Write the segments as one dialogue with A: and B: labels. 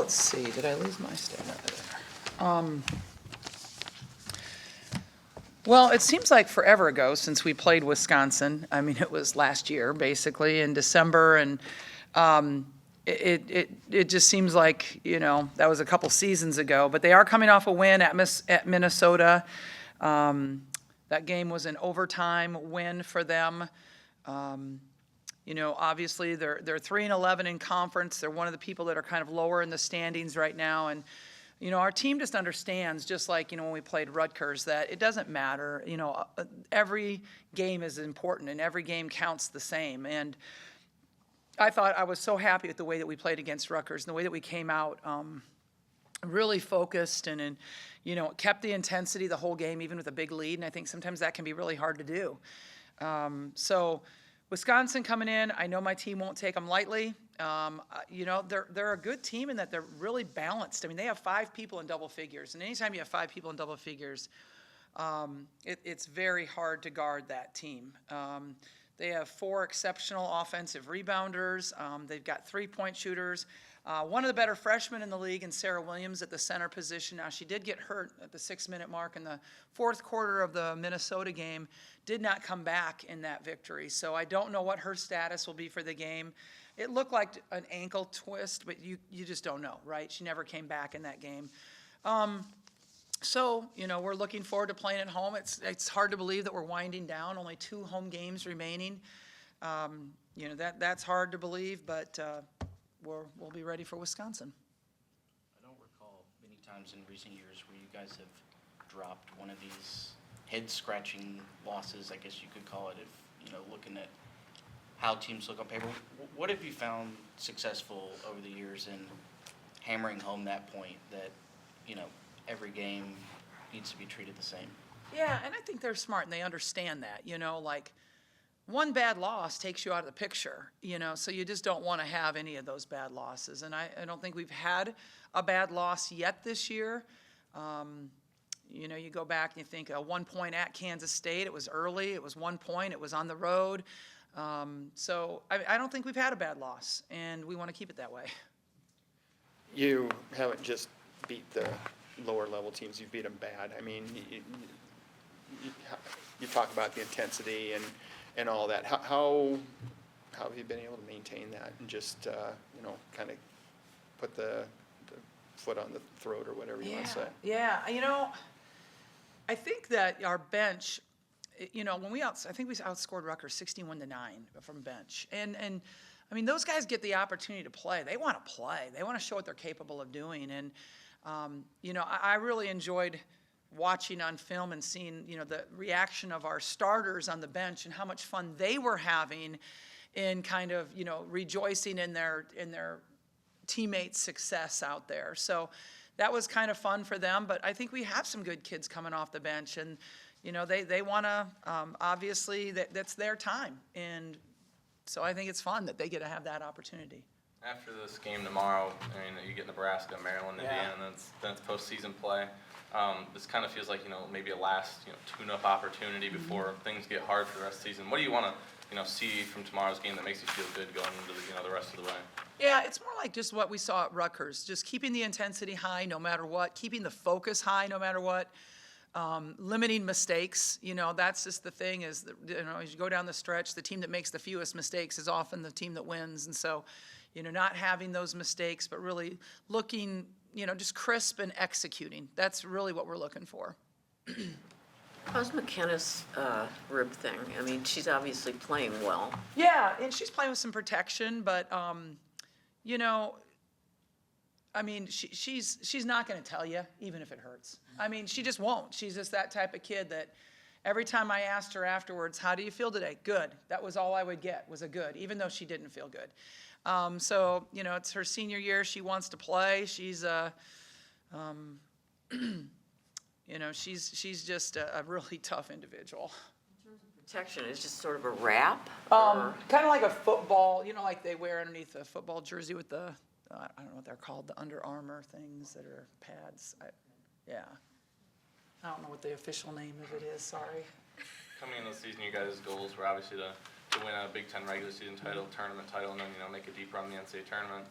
A: let's see, did I lose my stamina there? Well, it seems like forever ago since we played Wisconsin. I mean, it was last year, basically, in December, and it just seems like, that was a couple seasons ago. But they are coming off a win at Minnesota. That game was an overtime win for them. Obviously, they're 3-11 in conference. They're one of the people that are kind of lower in the standings right now, and our team just understands, just like, when we played Rutgers, that it doesn't matter. Every game is important and every game counts the same. And I was so happy with the way that we played against Rutgers and the way that we came out really focused and kept the intensity the whole game, even with a big lead. And I think sometimes that can be really hard to do. So Wisconsin coming in, I know my team won't take them lightly. They're a good team in that they're really balanced. I mean, they have 5 people in double figures, and anytime you have 5 people in double figures, it's very hard to guard that team. They have 4 exceptional offensive rebounders. They've got 3-point shooters. One of the better freshmen in the league, in Sarah Williams, at the center position. Now, she did get hurt at the 6-minute mark in the fourth quarter of the Minnesota game, did not come back in that victory. So I don't know what her status will be for the game. It looked like an ankle twist, but you just don't know, right? She never came back in that game. So, we're looking forward to playing at home. It's hard to believe that we're winding down, only 2 home games remaining. That's hard to believe, but we'll be ready for Wisconsin.
B: I don't recall many times in recent years where you guys have dropped one of these head-scratching losses, I guess you could call it, if, looking at how teams look on paper. What have you found successful over the years in hammering home that point that, every game needs to be treated the same?
A: Yeah, and I think they're smart and they understand that, like one bad loss takes you out of the picture, so you just don't want to have any of those bad losses. And I don't think we've had a bad loss yet this year. You go back and you think 1 point at Kansas State, it was early, it was 1 point, it was on the road. So I don't think we've had a bad loss, and we want to keep it that way.
C: You haven't just beat the lower level teams, you've beat them bad. I mean, you talk about the intensity and all that. How have you been able to maintain that and just, kind of put the foot on the throat or whatever you want to say?
A: Yeah, I think that our bench, I think we outscored Rutgers 61-9 from bench. And I mean, those guys get the opportunity to play. They want to play. They want to show what they're capable of doing. And, I really enjoyed watching on film and seeing, the reaction of our starters on the bench and how much fun they were having in kind of, rejoicing in their teammates' success out there. So that was kind of fun for them. But I think we have some good kids coming off the bench, and they want to, obviously, that's their time. And so I think it's fun that they get to have that opportunity.
D: After this game tomorrow, you get Nebraska, Maryland, Indiana, and then it's postseason play. This kind of feels like, maybe a last, tune-up opportunity before things get hard for the rest of the season. What do you want to, see from tomorrow's game that makes you feel good going into the rest of the way?
A: Yeah, it's more like just what we saw at Rutgers, just keeping the intensity high no matter what, keeping the focus high no matter what. Limiting mistakes, that's just the thing is, as you go down the stretch, the team that makes the fewest mistakes is often the team that wins. And so, not having those mistakes, but really looking, just crisp and executing. That's really what we're looking for.
E: How's McKenna's rib thing? I mean, she's obviously playing well.
A: Yeah, and she's playing with some protection, but, she's not going to tell you, even if it hurts. I mean, she just won't. She's just that type of kid that every time I asked her afterwards, how do you feel today? Good. That was all I would get, was a good, even though she didn't feel good. So, it's her senior year. She wants to play. She's she's just a really tough individual.
E: In terms of protection, it's just sort of a wrap?
A: Kind of like a football, like they wear underneath a football jersey with the, I don't know what they're called, the Under Armour things that are pads. I don't know what the official name of it is, sorry.
D: Coming into the season, you guys' goals were obviously to win a Big Ten regular season title, tournament title, and then, make a deep run in the NCAA tournament.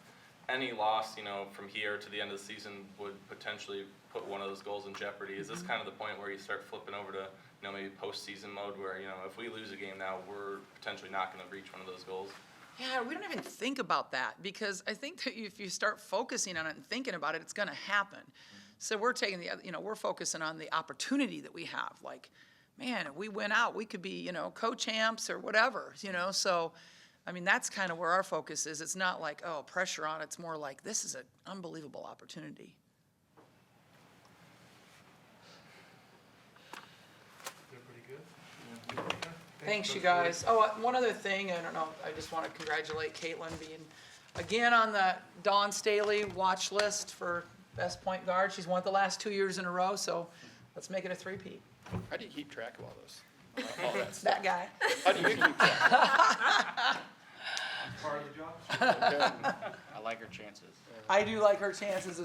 D: any loss, from here to the end of the season would potentially put one of those goals in jeopardy. Is this kind of the point where you start flipping over to, maybe postseason mode where, if we lose a game now, we're potentially not going to reach one of those goals?
A: Yeah, we don't even think about that because I think that if you start focusing on it and thinking about it, it's going to happen. So we're taking we're focusing on the opportunity that we have. Like, man, if we win out, we could be, co-champs or whatever, So, I mean, that's kind of where our focus is. It's not like, oh, pressure on. It's more like this is an unbelievable opportunity.
F: They're pretty good?
A: Thanks, you guys. Oh, one other thing, I don't know, I just want to congratulate Caitlin being, again, on the Dawn Staley watch list for best point guard. She's won it the last 2 years in a row, so let's make it a three-peat.
C: How do you keep track of all those? All that stuff?
A: That guy.
C: How do you keep track?
F: Part of the job.
C: Okay.
B: I like her chances.
A: I do like her chances as